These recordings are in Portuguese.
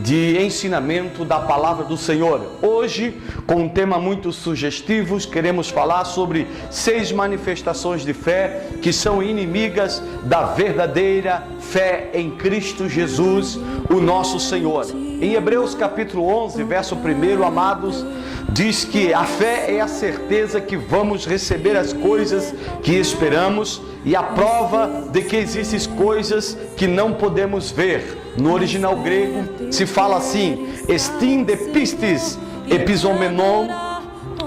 de ensinamento da palavra do Senhor. Hoje, com um tema muito sugestivo, queremos falar sobre 6 manifestações de fé que são inimigas da verdadeira fé em Cristo Jesus, o nosso Senhor. Em Hebreus capítulo 11, verso 1, amados, diz que a fé é a certeza que vamos receber as coisas que esperamos e a prova de que existem coisas que não podemos ver. No original grego se fala assim: estin de pistis, episomenon,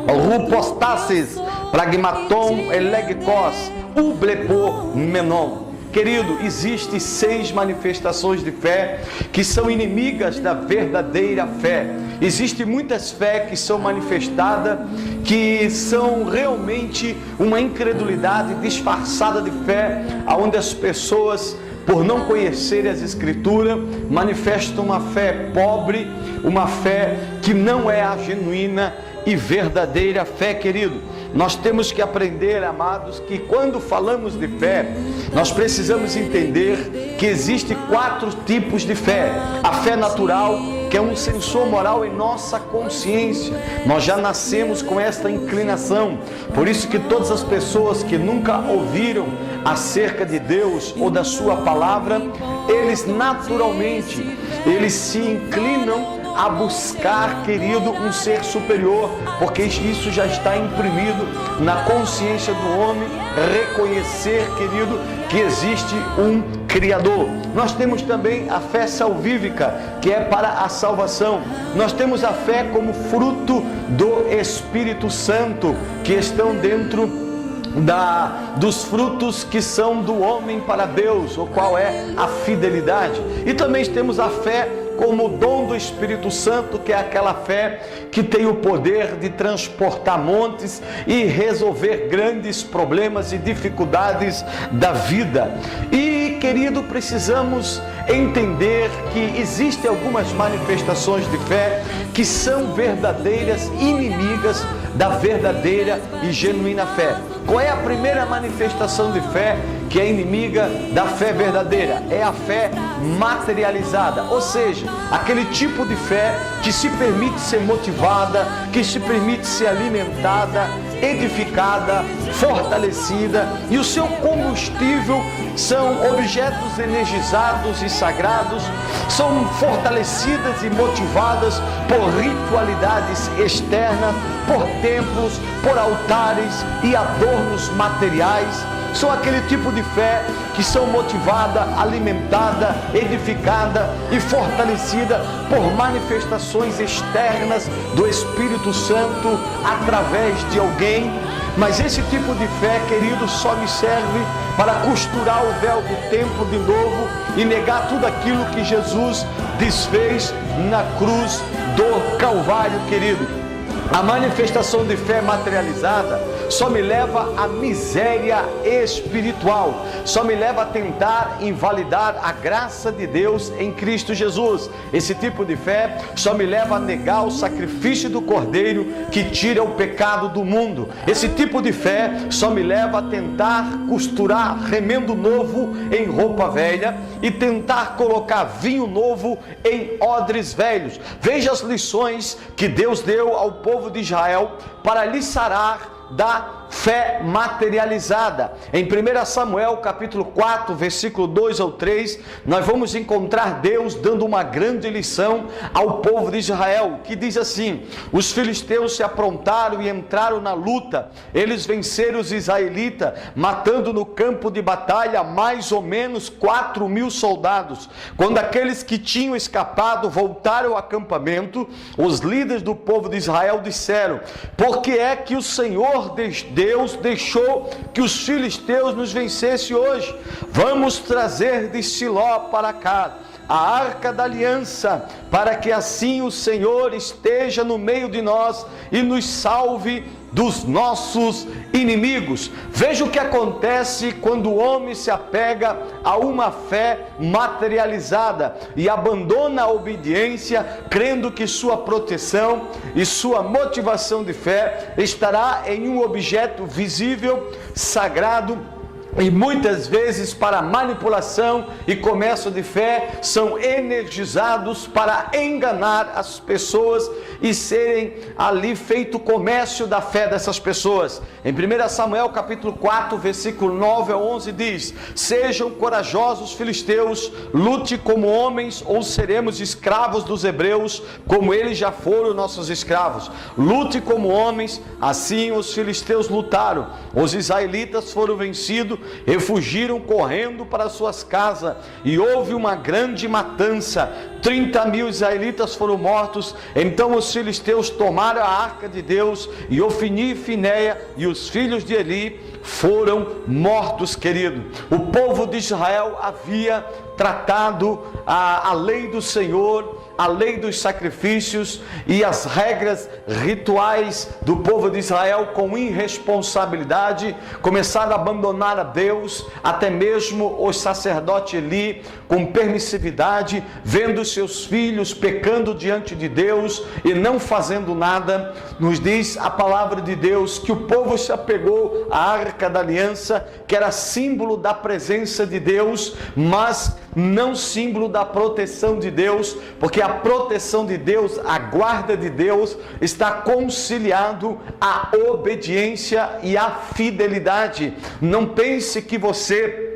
rupostasis, pragmaton elegikos, ublepomenon. Querido, existem 6 manifestações de fé que são inimigas da verdadeira fé. Existem muitas fé que são manifestadas, que são realmente uma incredulidade disfarçada de fé, onde as pessoas, por não conhecerem as Escrituras, manifestam uma fé pobre, uma fé que não é a genuína e verdadeira fé, querido. Nós temos que aprender, amados, que quando falamos de fé, nós precisamos entender que existem 4 tipos de fé. A fé natural, que é um sensor moral em nossa consciência. Nós já nascemos com esta inclinação. Por isso que todas as pessoas que nunca ouviram acerca de Deus ou da sua palavra, eles naturalmente, eles se inclinam a buscar, querido, um ser superior, porque isso já está imprimido na consciência do homem, reconhecer, querido, que existe um Criador. Nós temos também a fé salvífica, que é para a salvação. Nós temos a fé como fruto do Espírito Santo, que estão dentro dos frutos que são do homem para Deus, o qual é a fidelidade. E também temos a fé como dom do Espírito Santo, que é aquela fé que tem o poder de transportar montes e resolver grandes problemas e dificuldades da vida. E, querido, precisamos entender que existem algumas manifestações de fé que são verdadeiras inimigas da verdadeira e genuína fé. Qual é a primeira manifestação de fé que é inimiga da fé verdadeira? É a fé materializada, ou seja, aquele tipo de fé que se permite ser motivada, que se permite ser alimentada, edificada, fortalecida, e o seu combustível são objetos energizados e sagrados, são fortalecidas e motivadas por ritualidades externas, por templos, por altares e adornos materiais. São aquele tipo de fé que são motivada, alimentada, edificada e fortalecida por manifestações externas do Espírito Santo através de alguém. Mas esse tipo de fé, querido, só me serve para costurar o véu do templo de novo e negar tudo aquilo que Jesus desfez na cruz do Calvário, querido. A manifestação de fé materializada só me leva à miséria espiritual, só me leva a tentar invalidar a graça de Deus em Cristo Jesus. Esse tipo de fé só me leva a negar o sacrifício do Cordeiro que tira o pecado do mundo. Esse tipo de fé só me leva a tentar costurar remendo novo em roupa velha e tentar colocar vinho novo em odres velhos. Veja as lições que Deus deu ao povo de Israel para lhe sarar da fé materializada. Em 1 Samuel capítulo 4, versículo 2 ao 3, nós vamos encontrar Deus dando uma grande lição ao povo de Israel, que diz assim: os filisteus se aprontaram e entraram na luta, eles venceram os israelitas, matando no campo de batalha mais ou menos 4.000 soldados. Quando aqueles que tinham escapado voltaram ao acampamento, os líderes do povo de Israel disseram: por que é que o Senhor Deus deixou que os filisteus nos vencessem hoje? Vamos trazer de Siló para cá a arca da aliança, para que assim o Senhor esteja no meio de nós e nos salve dos nossos inimigos. Veja o que acontece quando o homem se apega a uma fé materializada e abandona a obediência, crendo que sua proteção e sua motivação de fé estará em um objeto visível, sagrado, e muitas vezes para manipulação e comércio de fé, são energizados para enganar as pessoas e serem ali feito comércio da fé dessas pessoas. Em 1 Samuel capítulo 4, versículo 9 a 11 diz: sejam corajosos filisteus, lute como homens ou seremos escravos dos hebreus, como eles já foram nossos escravos. Lute como homens. Assim os filisteus lutaram, os israelitas foram vencidos e fugiram correndo para suas casas, e houve uma grande matança. 30.000 israelitas foram mortos. Então os filisteus tomaram a arca de Deus, e Ofni e Finéia e os filhos de Eli foram mortos, querido. O povo de Israel havia tratado a lei do Senhor, a lei dos sacrifícios e as regras rituais do povo de Israel com irresponsabilidade, começaram a abandonar a Deus, até mesmo os sacerdotes Eli, com permissividade, vendo seus filhos pecando diante de Deus e não fazendo nada. Nos diz a palavra de Deus que o povo se apegou à arca da aliança, que era símbolo da presença de Deus, mas não símbolo da proteção de Deus, porque a proteção de Deus, a guarda de Deus, está conciliado à obediência e à fidelidade. Não pense que você,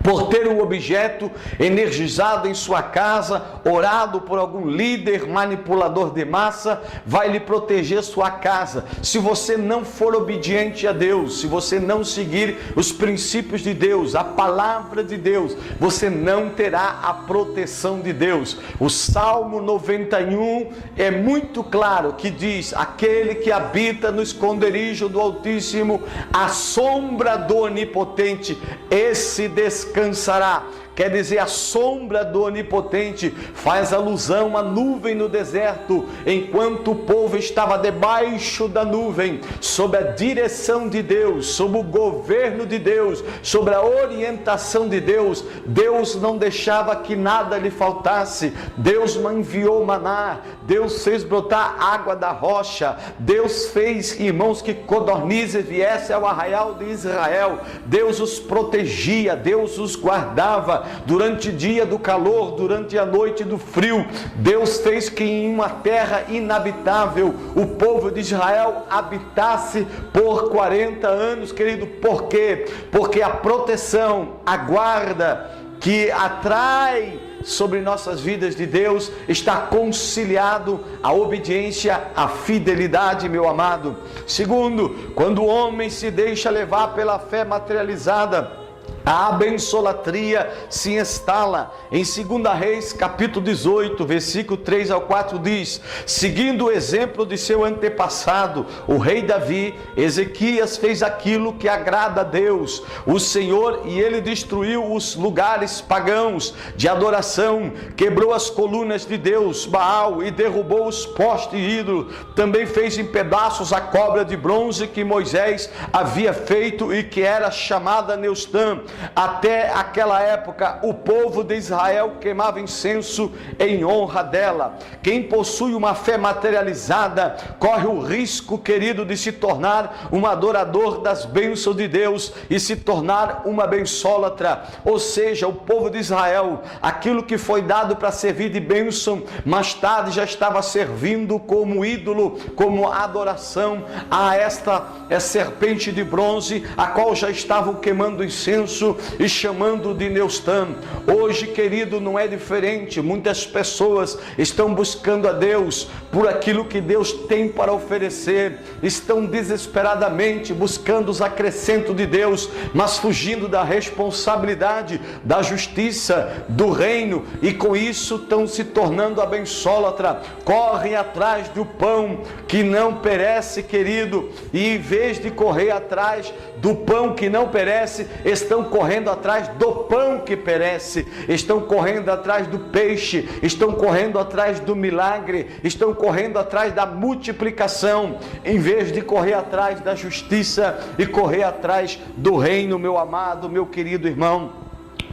por ter um objeto energizado em sua casa, orado por algum líder manipulador de massa, vai lhe proteger sua casa. Se você não for obediente a Deus, se você não seguir os princípios de Deus, a palavra de Deus, você não terá a proteção de Deus. O Salmo 91 é muito claro, que diz: aquele que habita no esconderijo do Altíssimo, à sombra do Onipotente, esse descansará. Quer dizer, a sombra do Onipotente faz alusão à nuvem no deserto, enquanto o povo estava debaixo da nuvem, sob a direção de Deus, sob o governo de Deus, sobre a orientação de Deus. Deus não deixava que nada lhe faltasse. Deus não enviou maná, Deus fez brotar água da rocha, Deus fez, irmãos, que codornizes viessem ao arraial de Israel. Deus os protegia, Deus os guardava durante o dia do calor, durante a noite do frio. Deus fez que em uma terra inabitável o povo de Israel habitasse por 40 anos, querido. Por quê? Porque a proteção, a guarda que atrai sobre nossas vidas de Deus está conciliado à obediência, à fidelidade, meu amado. Segundo, quando o homem se deixa levar pela fé materializada, a abençolatria se instala. Em 2 Reis capítulo 18, versículo 3 ao 4 diz: seguindo o exemplo de seu antepassado, o rei Davi, Ezequias fez aquilo que agrada a Deus, o Senhor, e ele destruiu os lugares pagãos de adoração, quebrou as colunas de Deus Baal e derrubou os postes de ídolo. Também fez em pedaços a cobra de bronze que Moisés havia feito e que era chamada Neustã. Até aquela época o povo de Israel queimava incenso em honra dela. Quem possui uma fé materializada corre o risco, querido, de se tornar um adorador das bênçãos de Deus e se tornar uma bençólatra. Ou seja, o povo de Israel, aquilo que foi dado para servir de bênção, mais tarde já estava servindo como ídolo, como adoração a esta serpente de bronze, a qual já estavam queimando incenso e chamando de Neustã. Hoje, querido, não é diferente. Muitas pessoas estão buscando a Deus por aquilo que Deus tem para oferecer, estão desesperadamente buscando os acrescentos de Deus, mas fugindo da responsabilidade, da justiça, do reino, e com isso estão se tornando abençólatra. Correm atrás do pão que não perece, querido, e em vez de correr atrás do pão que não perece, estão correndo atrás do pão que perece, estão correndo atrás do peixe, estão correndo atrás do milagre, estão correndo atrás da multiplicação, em vez de correr atrás da justiça e correr atrás do reino, meu amado, meu querido irmão.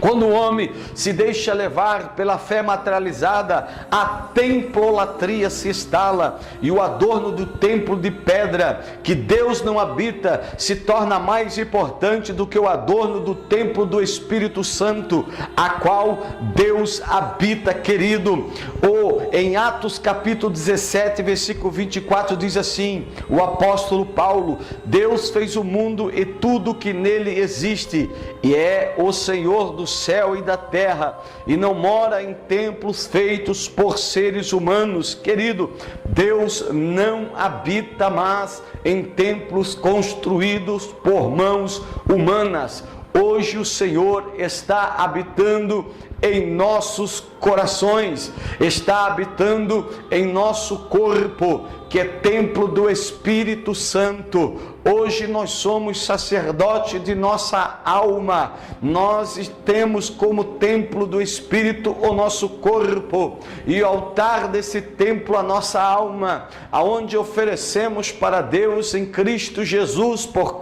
Quando o homem se deixa levar pela fé materializada, a templolatria se instala e o adorno do templo de pedra, que Deus não habita, se torna mais importante do que o adorno do templo do Espírito Santo, a qual Deus habita, querido. Ou em Atos capítulo 17, versículo 24, diz assim, o apóstolo Paulo: Deus fez o mundo e tudo que nele existe, e é o Senhor do céu e da terra, e não mora em templos feitos por seres humanos. Querido, Deus não habita mais em templos construídos por mãos humanas. Hoje o Senhor está habitando em nossos corações, está habitando em nosso corpo, que é templo do Espírito Santo. Hoje nós somos sacerdote de nossa alma, nós temos como templo do Espírito o nosso corpo, e o altar desse templo a nossa alma, aonde oferecemos para Deus em Cristo Jesus, por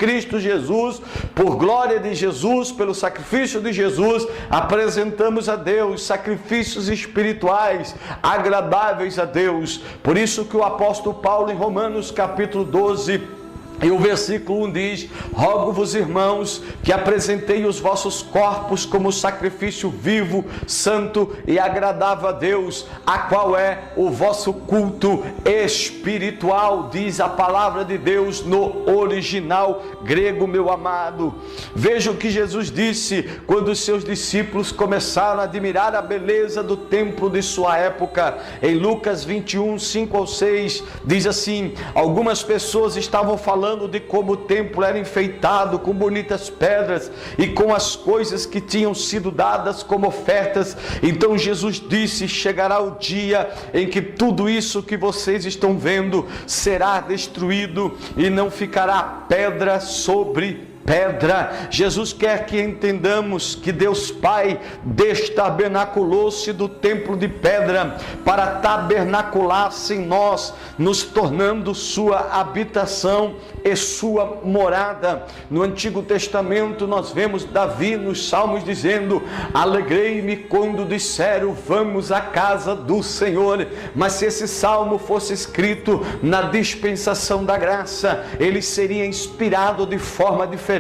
glória de Jesus, pelo sacrifício de Jesus, apresentamos a Deus sacrifícios espirituais agradáveis a Deus. Por isso que o apóstolo Paulo, em Romanos capítulo 12, e o versículo 1 diz: rogo-vos, irmãos, que apresentei os vossos corpos como sacrifício vivo, santo e agradável a Deus, a qual é o vosso culto espiritual, diz a palavra de Deus no original grego, meu amado. Veja o que Jesus disse quando os seus discípulos começaram a admirar a beleza do templo de sua época. Em Lucas 21, 5 ao 6, diz assim: algumas pessoas estavam falando de como o templo era enfeitado com bonitas pedras e com as coisas que tinham sido dadas como ofertas. Então Jesus disse: chegará o dia em que tudo isso que vocês estão vendo será destruído e não ficará pedra sobre pedra. Jesus quer que entendamos que Deus Pai destabernaculou-se do templo de pedra para tabernacular-se em nós, nos tornando sua habitação e sua morada. No Antigo Testamento nós vemos Davi nos Salmos dizendo: alegrei-me quando disseram vamos à casa do Senhor. Mas se esse salmo fosse escrito na dispensação da graça, ele seria inspirado de forma diferente.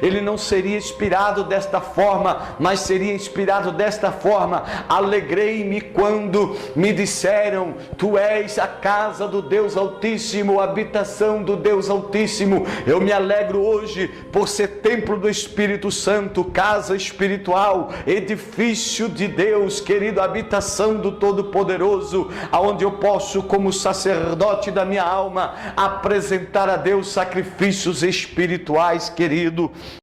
Ele não seria inspirado desta forma, mas seria inspirado desta forma: alegrei-me quando me disseram tu és a casa do Deus Altíssimo, a habitação do Deus Altíssimo. Eu me alegro hoje por ser templo do Espírito Santo, casa espiritual, edifício de Deus, querido, habitação do Todo-Poderoso, aonde eu posso, como sacerdote da minha alma, apresentar a Deus sacrifícios espirituais, querido.